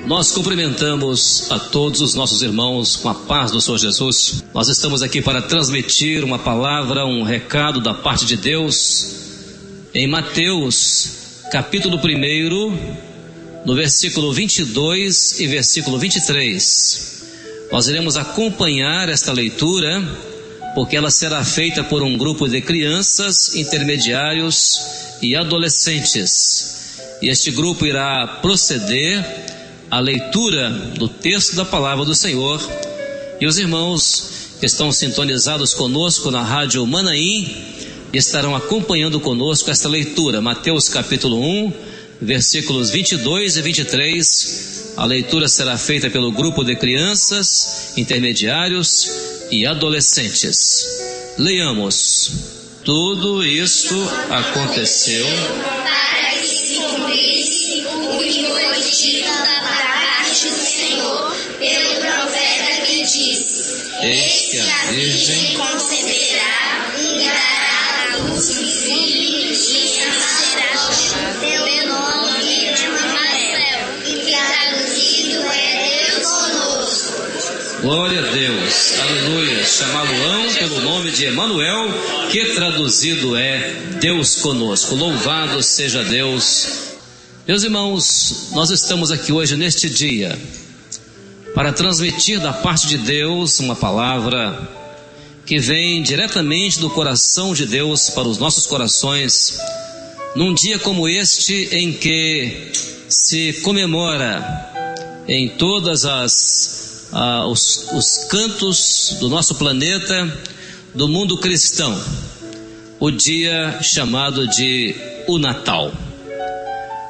Nós cumprimentamos a todos os nossos irmãos com a paz do Senhor Jesus. Nós estamos aqui para transmitir uma palavra, um recado da parte de Deus em Mateus, capítulo 1, no versículo 22 e versículo 23. Nós iremos acompanhar esta leitura, porque ela será feita por um grupo de crianças, intermediários e adolescentes. E este grupo irá proceder à leitura do texto da palavra do Senhor. E os irmãos que estão sintonizados conosco na rádio Manaim estarão acompanhando conosco esta leitura. Mateus capítulo 1, versículos 22 e 23. A leitura será feita pelo grupo de crianças, intermediários e adolescentes. Leiamos. Tudo isto aconteceu para que se cumprisse o que foi dito da parte do Senhor pelo profeta que disse: Eis que a Virgem conceberá e dará à luz um filho, e será teu nome Emanuel, que traduzido é Deus conosco. Glória a Deus, aleluia. Chamá-lo-ão pelo nome de Emanuel, que traduzido é Deus conosco. Louvado seja Deus. Meus irmãos, nós estamos aqui hoje neste dia para transmitir da parte de Deus uma palavra que vem diretamente do coração de Deus para os nossos corações, num dia como este em que se comemora em todas os cantos do nosso planeta, do mundo cristão, o dia chamado de o Natal.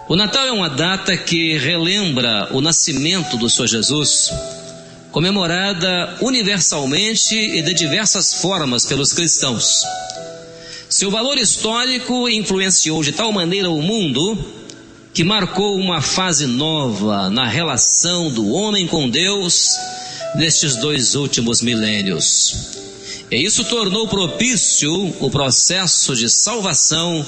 O Natal é uma data que relembra o nascimento do Senhor Jesus, comemorada universalmente e de diversas formas pelos cristãos. Seu valor histórico influenciou de tal maneira o mundo que marcou uma fase nova na relação do homem com Deus nestes 2 últimos milênios. E isso tornou propício o processo de salvação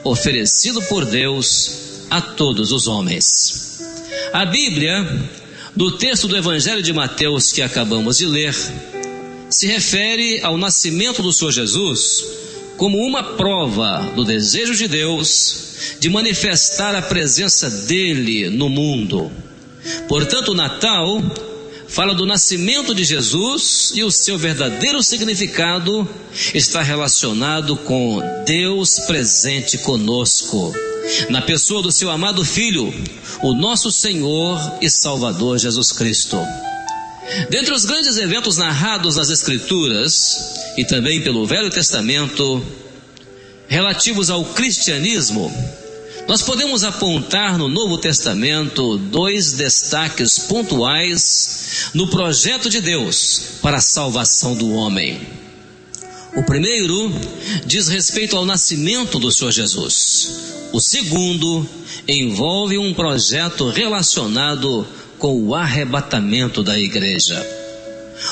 oferecido por Deus a todos os homens. A Bíblia, do texto do Evangelho de Mateus que acabamos de ler, se refere ao nascimento do Senhor Jesus como uma prova do desejo de Deus de manifestar a presença dele no mundo. Portanto, o Natal fala do nascimento de Jesus e o seu verdadeiro significado está relacionado com Deus presente conosco, na pessoa do seu amado Filho, o nosso Senhor e Salvador Jesus Cristo. Dentre os grandes eventos narrados nas Escrituras e também pelo Velho Testamento, relativos ao cristianismo, nós podemos apontar no Novo Testamento 2 destaques pontuais no projeto de Deus para a salvação do homem. O primeiro diz respeito ao nascimento do Senhor Jesus. O segundo envolve um projeto relacionado com o arrebatamento da igreja.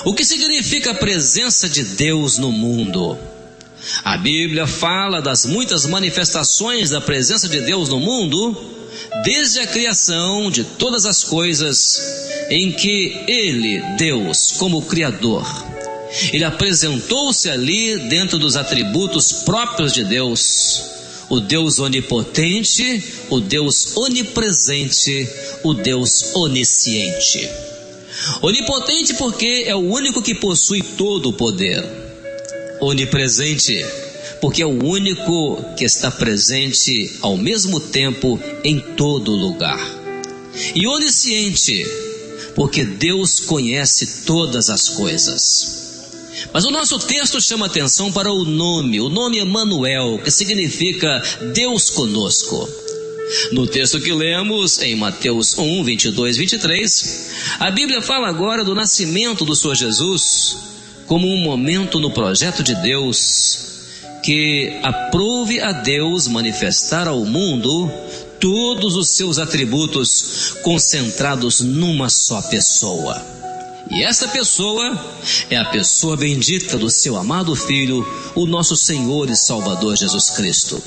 O que significa a presença de Deus no mundo? A Bíblia fala das muitas manifestações da presença de Deus no mundo, desde a criação de todas as coisas, em que Ele, Deus, como Criador, Ele apresentou-se ali dentro dos atributos próprios de Deus, o Deus onipotente, o Deus onipresente, o Deus onisciente. Onipotente porque é o único que possui todo o poder. Onipresente porque é o único que está presente ao mesmo tempo em todo lugar. E onisciente porque Deus conhece todas as coisas. Mas o nosso texto chama atenção para o nome Emanuel, que significa Deus conosco. No texto que lemos em Mateus 1, 22 e 23, a Bíblia fala agora do nascimento do Senhor Jesus como um momento no projeto de Deus que aprouve a Deus manifestar ao mundo todos os seus atributos concentrados numa só pessoa. E esta pessoa é a pessoa bendita do seu amado Filho, o nosso Senhor e Salvador Jesus Cristo.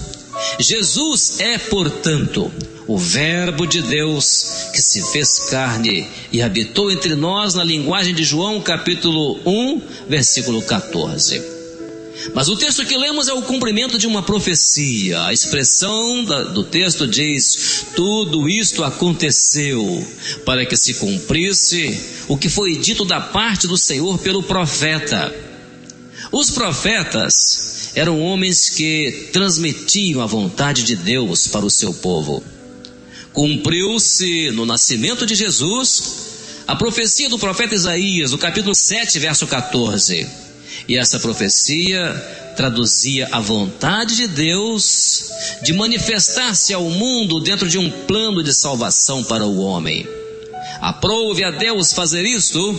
Jesus é, portanto, o Verbo de Deus que se fez carne e habitou entre nós, na linguagem de João capítulo 1, versículo 14. Mas o texto que lemos é o cumprimento de uma profecia. A expressão do texto diz: tudo isto aconteceu para que se cumprisse o que foi dito da parte do Senhor pelo profeta. Os profetas eram homens que transmitiam a vontade de Deus para o seu povo. Cumpriu-se no nascimento de Jesus a profecia do profeta Isaías, no capítulo 7, verso 14. E essa profecia traduzia a vontade de Deus de manifestar-se ao mundo dentro de um plano de salvação para o homem. Aprove a Deus fazer isto,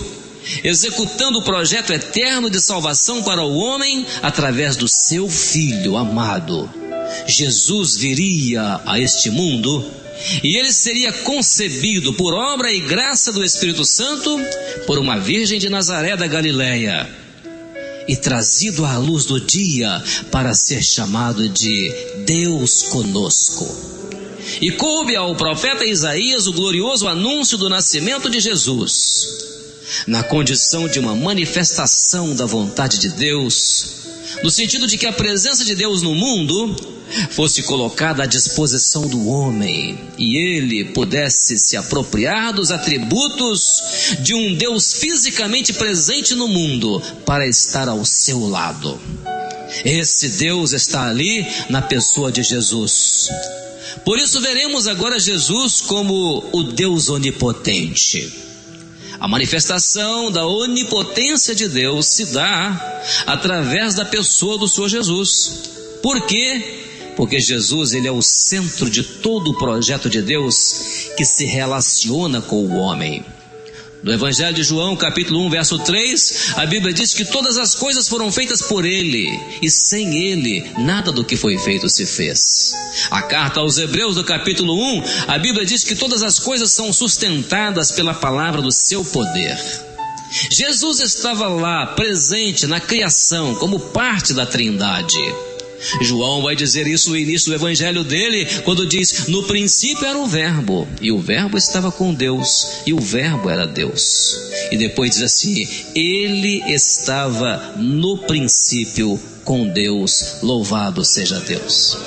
executando o projeto eterno de salvação para o homem através do seu Filho amado. Jesus viria a este mundo e ele seria concebido por obra e graça do Espírito Santo por uma virgem de Nazaré da Galileia e trazido à luz do dia para ser chamado de Deus conosco. E coube ao profeta Isaías o glorioso anúncio do nascimento de Jesus, na condição de uma manifestação da vontade de Deus, no sentido de que a presença de Deus no mundo fosse colocada à disposição do homem e ele pudesse se apropriar dos atributos de um Deus fisicamente presente no mundo para estar ao seu lado. Esse Deus está ali na pessoa de Jesus. Por isso veremos agora Jesus como o Deus onipotente. A manifestação da onipotência de Deus se dá através da pessoa do Senhor Jesus. Por quê? Porque Jesus, ele é o centro de todo o projeto de Deus que se relaciona com o homem. No Evangelho de João, capítulo 1, verso 3, a Bíblia diz que todas as coisas foram feitas por ele, e sem ele, nada do que foi feito se fez. A carta aos Hebreus, no capítulo 1, a Bíblia diz que todas as coisas são sustentadas pela palavra do seu poder. Jesus estava lá, presente na criação, como parte da Trindade. João vai dizer isso no início do evangelho dele, quando diz: no princípio era o Verbo, e o Verbo estava com Deus, e o Verbo era Deus. E depois diz assim: ele estava no princípio com Deus, louvado seja Deus.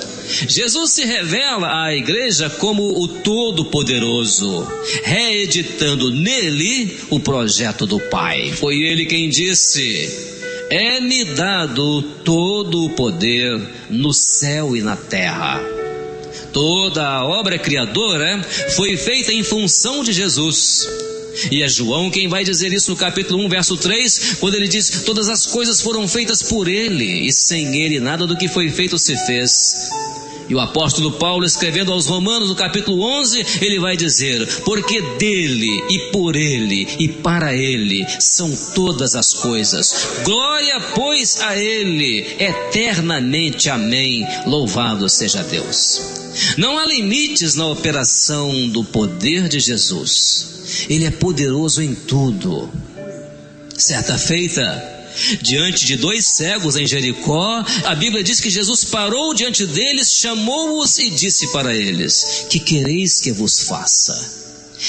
Jesus se revela à igreja como o Todo-Poderoso, reeditando nele o projeto do Pai. Foi ele quem disse: é-me dado todo o poder no céu e na terra. Toda a obra criadora foi feita em função de Jesus. E é João quem vai dizer isso no capítulo 1, verso 3, quando ele diz: todas as coisas foram feitas por ele, e sem ele nada do que foi feito se fez. E o apóstolo Paulo, escrevendo aos Romanos, no capítulo 11, ele vai dizer: porque dele, e por ele, e para ele, são todas as coisas. Glória, pois, a ele, eternamente. Amém. Louvado seja Deus. Não há limites na operação do poder de Jesus. Ele é poderoso em tudo. Certa feita, diante de 2 cegos em Jericó, a Bíblia diz que Jesus parou diante deles, chamou-os e disse para eles: que quereis que vos faça?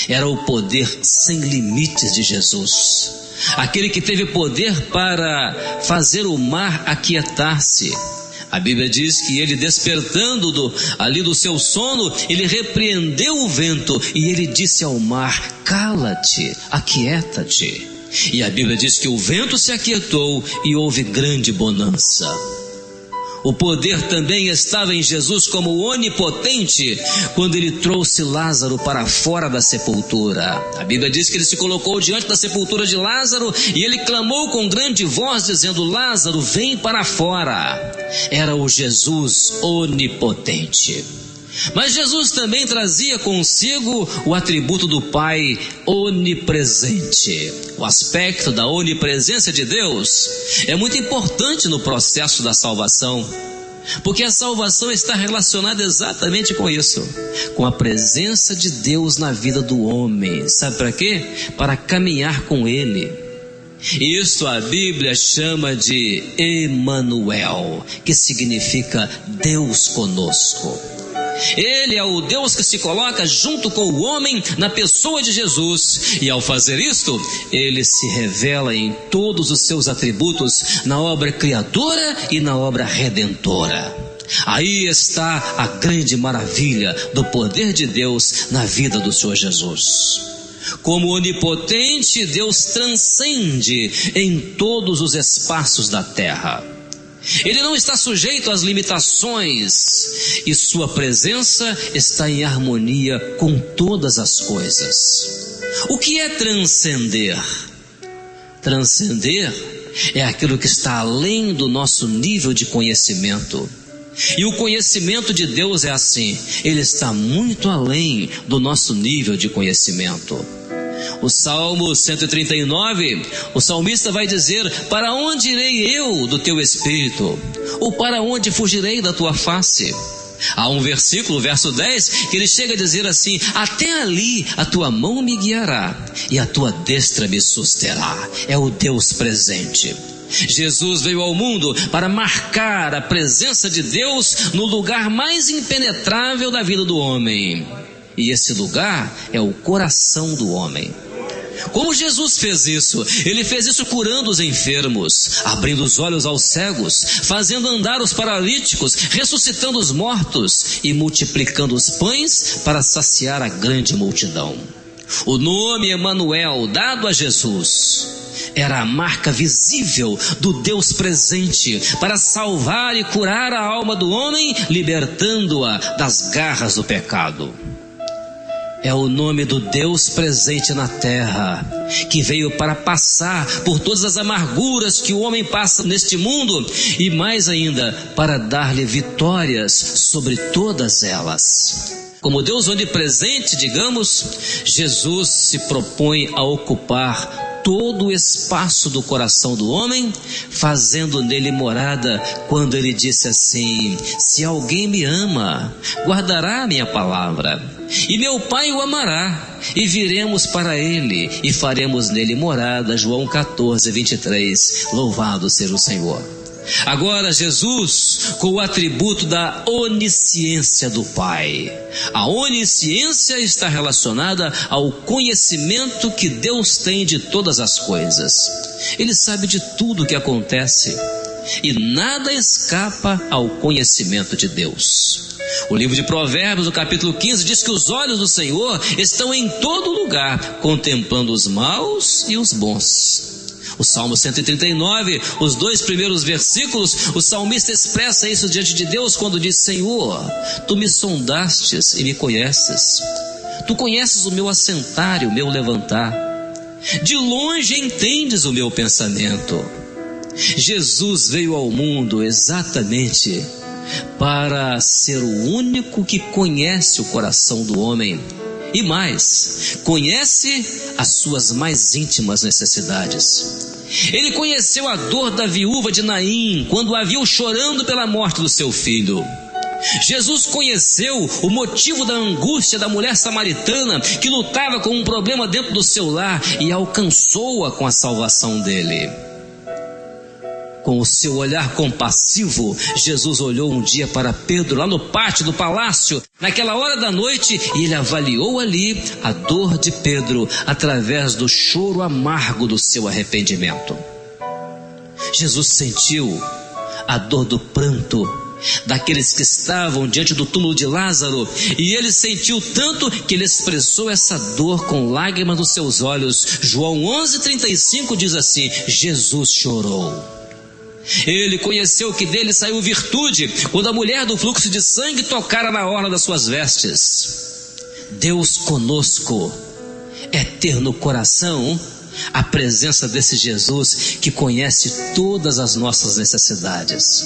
Era o poder sem limites de Jesus, aquele que teve poder para fazer o mar aquietar-se. A Bíblia diz que ele, despertando ali do seu sono, ele repreendeu o vento e ele disse ao mar: cala-te, aquieta-te. E a Bíblia diz que o vento se aquietou e houve grande bonança. O poder também estava em Jesus como onipotente quando ele trouxe Lázaro para fora da sepultura. A Bíblia diz que ele se colocou diante da sepultura de Lázaro e ele clamou com grande voz dizendo: Lázaro, vem para fora. Era o Jesus onipotente. Mas Jesus também trazia consigo o atributo do Pai onipresente. O aspecto da onipresença de Deus é muito importante no processo da salvação, porque a salvação está relacionada exatamente com isso, com a presença de Deus na vida do homem. Sabe para quê? Para caminhar com Ele. Isto a Bíblia chama de Emanuel, que significa Deus conosco. Ele é o Deus que se coloca junto com o homem na pessoa de Jesus, e ao fazer isto, ele se revela em todos os seus atributos na obra criadora e na obra redentora. Aí está a grande maravilha do poder de Deus na vida do Senhor Jesus. Como onipotente, Deus transcende em todos os espaços da terra. Ele não está sujeito às limitações e sua presença está em harmonia com todas as coisas. O que é transcender? Transcender é aquilo que está além do nosso nível de conhecimento. E o conhecimento de Deus é assim, ele está muito além do nosso nível de conhecimento. O Salmo 139, o salmista vai dizer: para onde irei eu do teu espírito? Ou para onde fugirei da tua face? Há um versículo, verso 10, que ele chega a dizer assim: até ali a tua mão me guiará e a tua destra me susterá. É o Deus presente. Jesus veio ao mundo para marcar a presença de Deus no lugar mais impenetrável da vida do homem. E esse lugar é o coração do homem. Como Jesus fez isso? Ele fez isso curando os enfermos, abrindo os olhos aos cegos, fazendo andar os paralíticos, ressuscitando os mortos e multiplicando os pães para saciar a grande multidão. O nome Emanuel, dado a Jesus, era a marca visível do Deus presente para salvar e curar a alma do homem, libertando-a das garras do pecado. É o nome do Deus presente na terra, que veio para passar por todas as amarguras que o homem passa neste mundo e mais ainda, para dar-lhe vitórias sobre todas elas. Como Deus onipresente, digamos, Jesus se propõe a ocupar todo o espaço do coração do homem, fazendo nele morada, quando ele disse assim: se alguém me ama, guardará a minha palavra, e meu Pai o amará, e viremos para ele, e faremos nele morada. João 14, 23, louvado seja o Senhor. Agora Jesus, com o atributo da onisciência do Pai. A onisciência está relacionada ao conhecimento que Deus tem de todas as coisas. Ele sabe de tudo o que acontece e nada escapa ao conhecimento de Deus. O livro de Provérbios, no capítulo 15, diz que os olhos do Senhor estão em todo lugar, contemplando os maus e os bons. O Salmo 139, os 2 primeiros versículos, o salmista expressa isso diante de Deus quando diz: Senhor, tu me sondastes e me conheces. Tu conheces o meu assentar e o meu levantar. De longe entendes o meu pensamento. Jesus veio ao mundo exatamente para ser o único que conhece o coração do homem. E mais, conhece as suas mais íntimas necessidades. Ele conheceu a dor da viúva de Naim, quando a viu chorando pela morte do seu filho. Jesus conheceu o motivo da angústia da mulher samaritana, que lutava com um problema dentro do seu lar, e alcançou-a com a salvação dele. Com o seu olhar compassivo, Jesus olhou um dia para Pedro lá no pátio do palácio, naquela hora da noite, e ele avaliou ali a dor de Pedro através do choro amargo do seu arrependimento. Jesus sentiu a dor do pranto daqueles que estavam diante do túmulo de Lázaro, e ele sentiu tanto que ele expressou essa dor com lágrimas nos seus olhos. João 11:35 diz assim: Jesus chorou. Ele conheceu que dele saiu virtude quando a mulher do fluxo de sangue tocara na orla das suas vestes. Deus conosco é ter no coração a presença desse Jesus que conhece todas as nossas necessidades,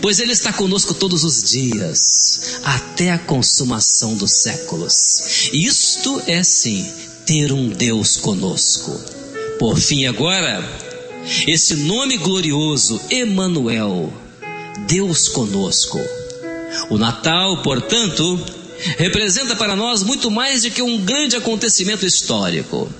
pois Ele está conosco todos os dias, até a consumação dos séculos. Isto é sim ter um Deus conosco. Por fim, agora, esse nome glorioso, Emanuel, Deus conosco. O Natal, portanto, representa para nós muito mais do que um grande acontecimento histórico.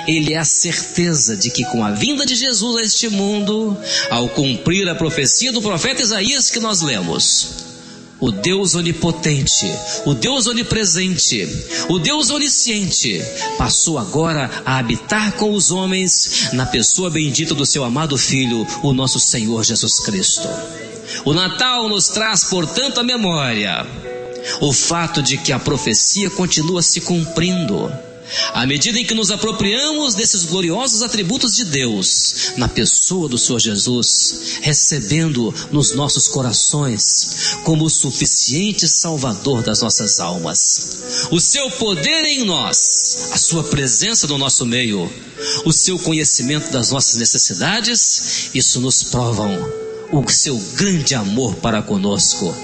Ele é a certeza de que com a vinda de Jesus a este mundo, ao cumprir a profecia do profeta Isaías que nós lemos, o Deus onipotente, o Deus onipresente, o Deus onisciente, passou agora a habitar com os homens na pessoa bendita do seu amado Filho, o nosso Senhor Jesus Cristo. O Natal nos traz, portanto, à memória o fato de que a profecia continua se cumprindo. À medida em que nos apropriamos desses gloriosos atributos de Deus, na pessoa do Senhor Jesus, recebendo nos nossos corações como o suficiente Salvador das nossas almas, o seu poder em nós, a sua presença no nosso meio, o seu conhecimento das nossas necessidades, isso nos provam o seu grande amor para conosco,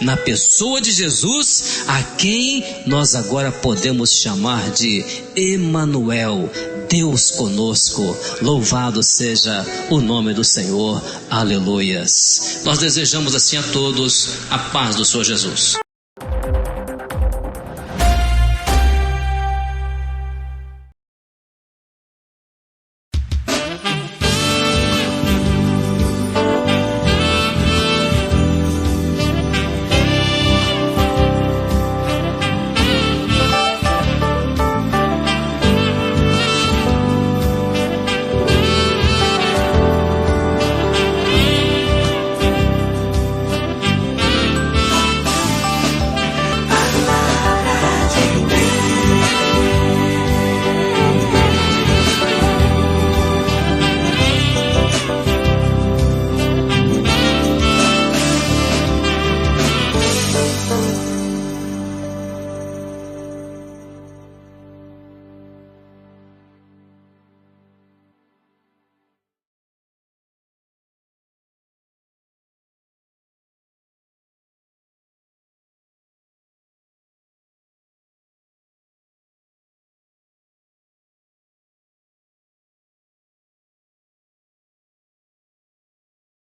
na pessoa de Jesus, a quem nós agora podemos chamar de Emanuel, Deus conosco. Louvado seja o nome do Senhor. Aleluias. Nós desejamos assim a todos a paz do Senhor Jesus.